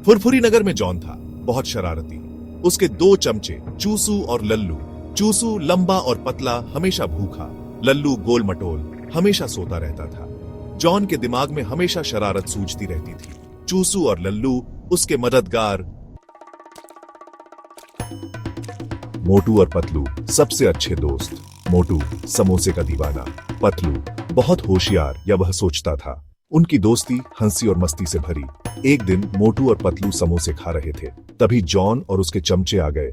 फुरफुरी नगर में जॉन था, बहुत शरारती। उसके दो चमचे चूसू और लल्लू। चूसू लंबा और पतला, हमेशा भूखा। लल्लू गोल मटोल, हमेशा सोता रहता था। जॉन के दिमाग में हमेशा शरारत सूझती रहती थी। चूसू और लल्लू उसके मददगार। मोटू और पतलू सबसे अच्छे दोस्त। मोटू समोसे का दीवाना, पतलू बहुत होशियार, या वह सोचता था। उनकी दोस्ती हंसी और मस्ती से भरी। एक दिन मोटू और पतलू समोसे खा रहे थे, तभी जॉन और उसके चमचे आ गए।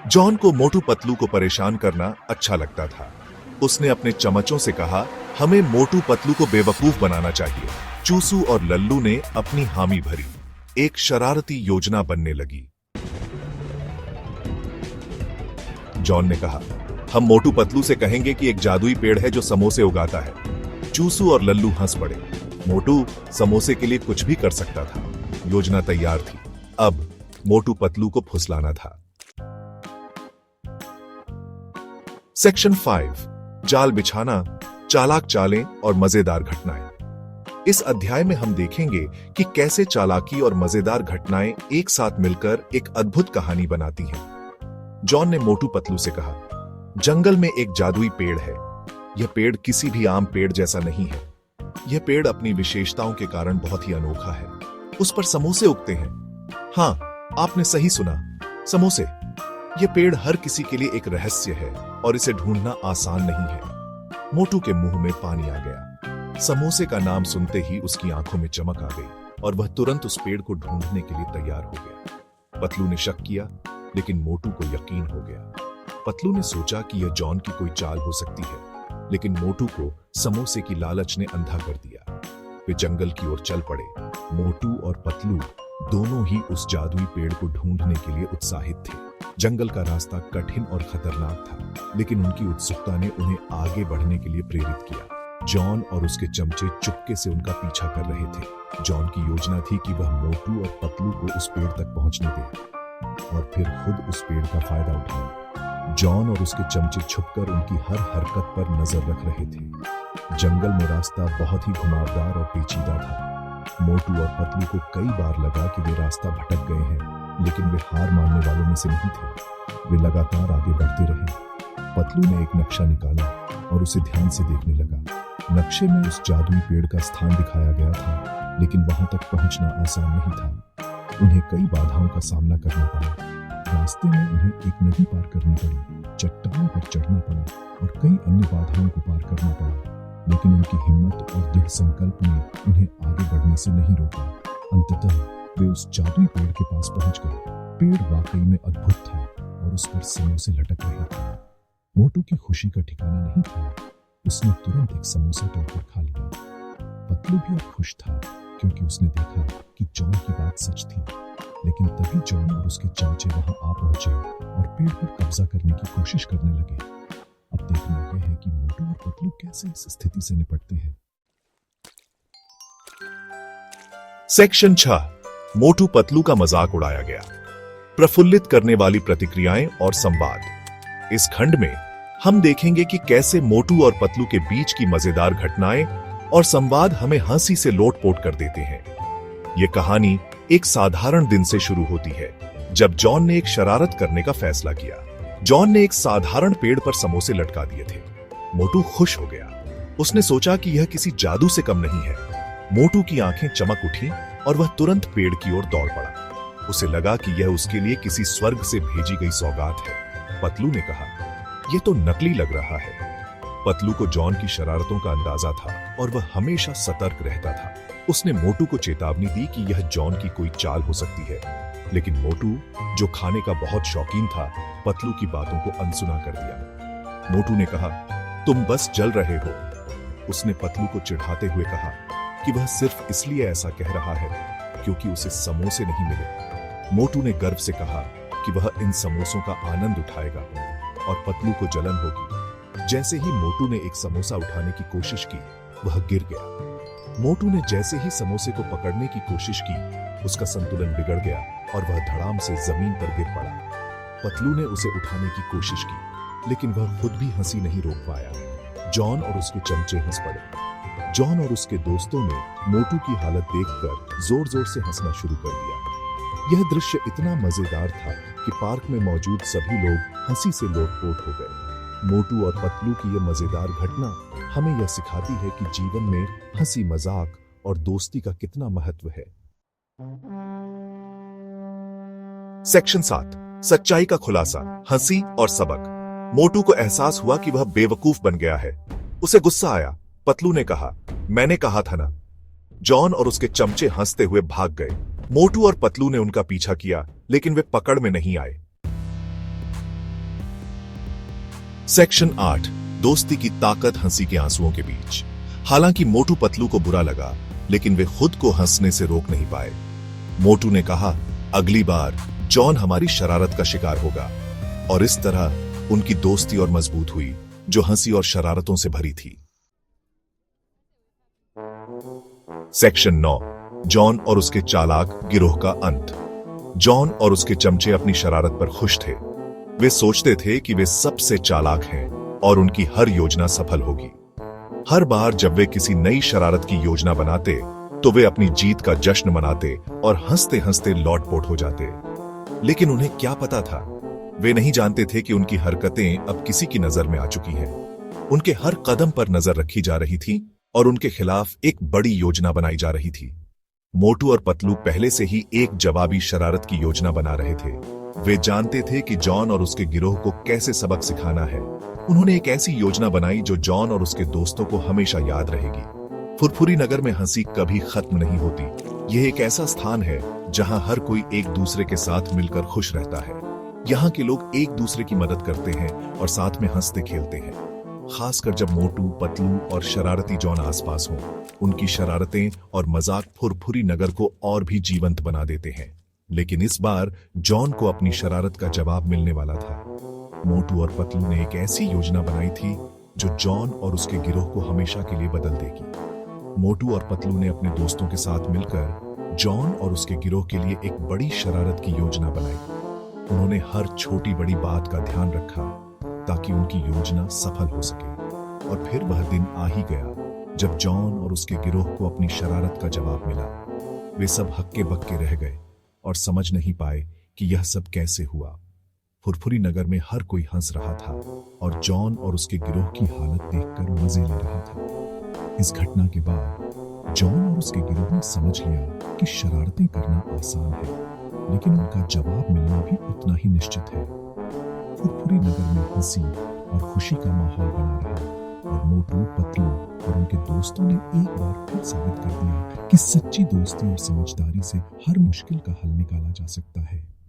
जॉन को मोटू पतलू को परेशान करना अच्छा लगता था। उसने अपने चमचों से कहा, हमें मोटू पतलू को बेवकूफ बनाना चाहिए। चूसू और लल्लू ने अपनी हामी भरी। एक शरारती योजना बनने लगी। जॉन ने कहा, हम मोटू पतलू से कहेंगे कि एक जादुई पेड़ है जो समोसे उगाता है। चूसू और लल्लू हंस पड़े। मोटू समोसे के लिए कुछ भी कर सकता था। योजना तैयार थी, अब मोटू पतलू को फुसलाना था। सेक्शन 5, जाल बिछाना, चालाक चालें और मजेदार घटनाएं। इस अध्याय में हम देखेंगे कि कैसे चालाकी और मजेदार घटनाएं एक साथ मिलकर एक अद्भुत कहानी बनाती हैं। जॉन ने मोटू पतलू से कहा, जंगल में एक जादुई पेड़ है। यह पेड़ किसी भी आम पेड़ जैसा नहीं है। यह पेड़ अपनी विशेषताओं के कारण बहुत ही अनोखा है। उस पर समोसे उगते हैं। हाँ, आपने सही सुना, समोसे। यह पेड़ हर किसी के लिए एक रहस्य है और इसे ढूंढना आसान नहीं है। मोटू के मुंह में पानी आ गया। समोसे का नाम सुनते ही उसकी आंखों में चमक आ गई और वह तुरंत उस पेड़ को ढूंढने के लिए तैयार हो गया। पतलू ने शक किया, लेकिन मोटू को यकीन हो गया। पतलू ने सोचा कि यह जॉन की कोई चाल हो सकती है, लेकिन मोटू को समोसे की लालच ने अंधा कर दिया। वे जंगल की ओर चल पड़े। मोटू और पतलू दोनों ही उस जादुई पेड़ को ढूंढने के लिए उत्साहित थे। जंगल का रास्ता कठिन और खतरनाक था, लेकिन उनकी उत्सुकता ने उन्हें आगे बढ़ने के लिए प्रेरित किया। जॉन और उसके चमचे चुपके से उनका पीछा कर रहे थे। जॉन की योजना थी कि वह मोटू और पतलू को उस पेड़ तक पहुंचने दे और फिर खुद उस पेड़ का फायदा उठाए। जॉन और उसके चमचे छुपकर उनकी हर हरकत पर नजर रख रहे थे। जंगल में रास्ता बहुत ही घुमावदार और पेचीदा था। मोटू और पतलू को कई बार लगा कि वे रास्ता भटक गए हैं, लेकिन वे हार मानने वालों में से नहीं थे। वे लगातार आगे बढ़ते रहे। पतलू ने एक नक्शा निकाला और उसे ध्यान से देखने लगा। नक्शे में उस जादुई पेड़ का स्थान दिखाया गया था, लेकिन वहां तक पहुंचना आसान नहीं था। उन्हें कई बाधाओं का सामना करना पड़ा। रास्ते में उन्हें एक नदी पार करनी पड़ी, चट्टान पर चढ़ना पड़ा और कई अन्य बाधाओं को पार करना पड़ा, लेकिन उनकी हिम्मत और दृढ़ संकल्प ने उन्हें आगे बढ़ने से नहीं रोका। अंततः वे उस जादुई पेड़ के पास पहुंच गए। पेड़ वाकई में अद्भुत था और उस पर समोसे लटक रहे थे। मोटू की खुशी का ठिकाना नहीं था। उसने तुरंत एक समोसा तोड़कर खा लिया। पतलू भी अब खुश था, क्योंकि उसने देखा कि जॉन की बात सच थी। लेकिन तभी जॉन और उसके चमचे वहां आ पहुंचे और पेड़ पर कब्जा करने की कोशिश करने लगे। अब देखना यह है कि मोटू और पतलू कैसे इस स्थिति से निपटते हैं। सेक्शन 6, मोटू पतलू का मजाक उड़ाया गया। प्रफुल्लित करने वाली प्रतिक्रियाएं और संवाद। इस खंड में हम देखेंगे कि कैसे मोटू और पतलू के बीच की मजेदार घटनाएं और संवाद हमें हंसी से लोटपोट कर देते हैं। यह कहानी एक साधारण दिन से शुरू होती है, जब जॉन ने एक शरारत करने का फैसला किया। जॉन ने एक साधारण पेड़ पर समोसे लटका दिए थे। मोटू खुश हो गया। उसने सोचा कि यह किसी जादू से कम नहीं है। मोटू की आंखें चमक उठी और वह तुरंत पेड़ की ओर दौड़ पड़ा। उसे लगा कि यह उसके लिए किसी स्वर्ग से भेजी गई सौगात है। पतलू ने कहा, यह तो नकली लग रहा है। पतलू को जॉन की शरारतों का अंदाजा था और वह हमेशा सतर्क रहता था। उसने मोटू को चेतावनी दी कि यह जॉन की कोई चाल हो सकती है, लेकिन मोटू, जो खाने का बहुत शौकीन था, पतलू की बातों को अनसुना कर दिया। मोटू ने कहा, तुम बस जल रहे हो। उसने पतलू को चिढ़ाते हुए कहा कि वह सिर्फ इसलिए ऐसा कह रहा है क्योंकि उसे समोसे नहीं मिले। मोटू ने गर्व से कहा कि वह इन समोसों का आनंद उठाएगा और पतलू को जलन होगी। जैसे ही मोटू ने एक समोसा उठाने की कोशिश की, वह गिर गया। मोटू ने जैसे ही समोसे को पकड़ने की कोशिश की, उसका संतुलन बिगड़ गया और वह धड़ाम से जमीन पर गिर पड़ा। पतलू ने उसे उठाने की कोशिश की, लेकिन वह खुद भी हंसी नहीं रोक पाया। जॉन और उसके चमचे हंस पड़े। जॉन और उसके दोस्तों ने मोटू की हालत देखकर जोर जोर से हंसना शुरू कर दिया। यह दृश्य इतना मजेदार था कि पार्क में मौजूद सभी लोग हंसी से लोटपोट हो गए। मोटू और पतलू की यह मजेदार घटना हमें यह सिखाती है कि जीवन में हंसी मजाक और दोस्ती का कितना महत्व है। सेक्शन 7, सच्चाई का खुलासा, हंसी और सबक। मोटू को एहसास हुआ कि वह बेवकूफ बन गया है। उसे गुस्सा आया। पतलू ने कहा, मैंने कहा था ना। जॉन और उसके चमचे हंसते हुए भाग गए। मोटू और पतलू ने उनका पीछा किया, लेकिन वे पकड़ में नहीं आए। सेक्शन 8, दोस्ती की ताकत, हंसी के आंसुओं के बीच। हालांकि मोटू पतलू को बुरा लगा, लेकिन वे खुद को हंसने से रोक नहीं पाए। मोटू ने कहा, अगली बार जॉन हमारी शरारत का शिकार होगा। और इस तरह उनकी दोस्ती और मजबूत हुई, जो हंसी और शरारतों से भरी थी। सेक्शन 9, जॉन और उसके चालाक गिरोह का अंत। जॉन और उसके चमचे अपनी शरारत पर खुश थे। वे सोचते थे कि वे सबसे चालाक हैं और उनकी हर योजना सफल होगी। हर बार जब वे किसी नई शरारत की योजना बनाते, तो वे अपनी जीत का जश्न मनाते और हंसते हंसते लौटपोट हो जाते। लेकिन उन्हें क्या पता था? वे नहीं जानते थे कि उनकी हरकतें अब किसी की नजर में आ चुकी हैं। उनके हर कदम पर नजर रखी जा रही थी और उनके खिलाफ एक बड़ी योजना बनाई जा रही थी। मोटू और पतलू पहले से ही एक जवाबी शरारत की योजना बना रहे थे। वे जानते थे कि जॉन और उसके गिरोह को कैसे सबक सिखाना है। उन्होंने एक ऐसी योजना बनाई जो जॉन और उसके दोस्तों को हमेशा याद रहेगी। फुरफुरी नगर में हंसी कभी खत्म नहीं होती। यह एक ऐसा स्थान है जहां हर कोई एक दूसरे के साथ मिलकर खुश रहता है। यहाँ के लोग एक दूसरे की मदद करते हैं और साथ में हंसते खेलते हैं। खासकर जब मोटू, पतलू और शरारती जॉन आसपास हों, उनकी शरारतें और मजाक फुरफुरी नगर को और भी जीवंत बना देते हैं। लेकिन इस बार जॉन को अपनी शरारत का जवाब मिलने वाला था। मोटू और पतलू ने एक ऐसी योजना बनाई थी जो जॉन और उसके गिरोह को हमेशा के लिए बदल देगी। मोटू और पतलू ने अपने दोस्तों के साथ मिलकर जॉन और उसके गिरोह के लिए एक बड़ी शरारत की योजना बनाई। उन्होंने हर छोटी बड़ी बात का ध्यान रखा ताकि उनकी योजना सफल हो सके। और फिर वह दिन आ ही गया जब जॉन और उसके गिरोह को अपनी शरारत का जवाब मिला। वे सब हक्के बक्के रह गए और समझ नहीं पाए कि यह सब कैसे हुआ। फुरफुरी नगर में हर कोई हंस रहा था और जॉन और उसके गिरोह की हालत देखकर मजे ले रहा था। इस घटना के बाद जॉन और उसके गिरोह ने समझ लिया कि शरारतें करना आसान है, लेकिन उनका जवाब मिलना भी उतना ही निश्चित है। फुरफुरी नगर में हंसी और खुशी का माहौल बना रहा और मोटू, पतलू और उनके दोस्तों ने एक बार फिर साबित कर दिया कि सच्ची दोस्ती और समझदारी से हर मुश्किल का हल निकाला जा सकता है।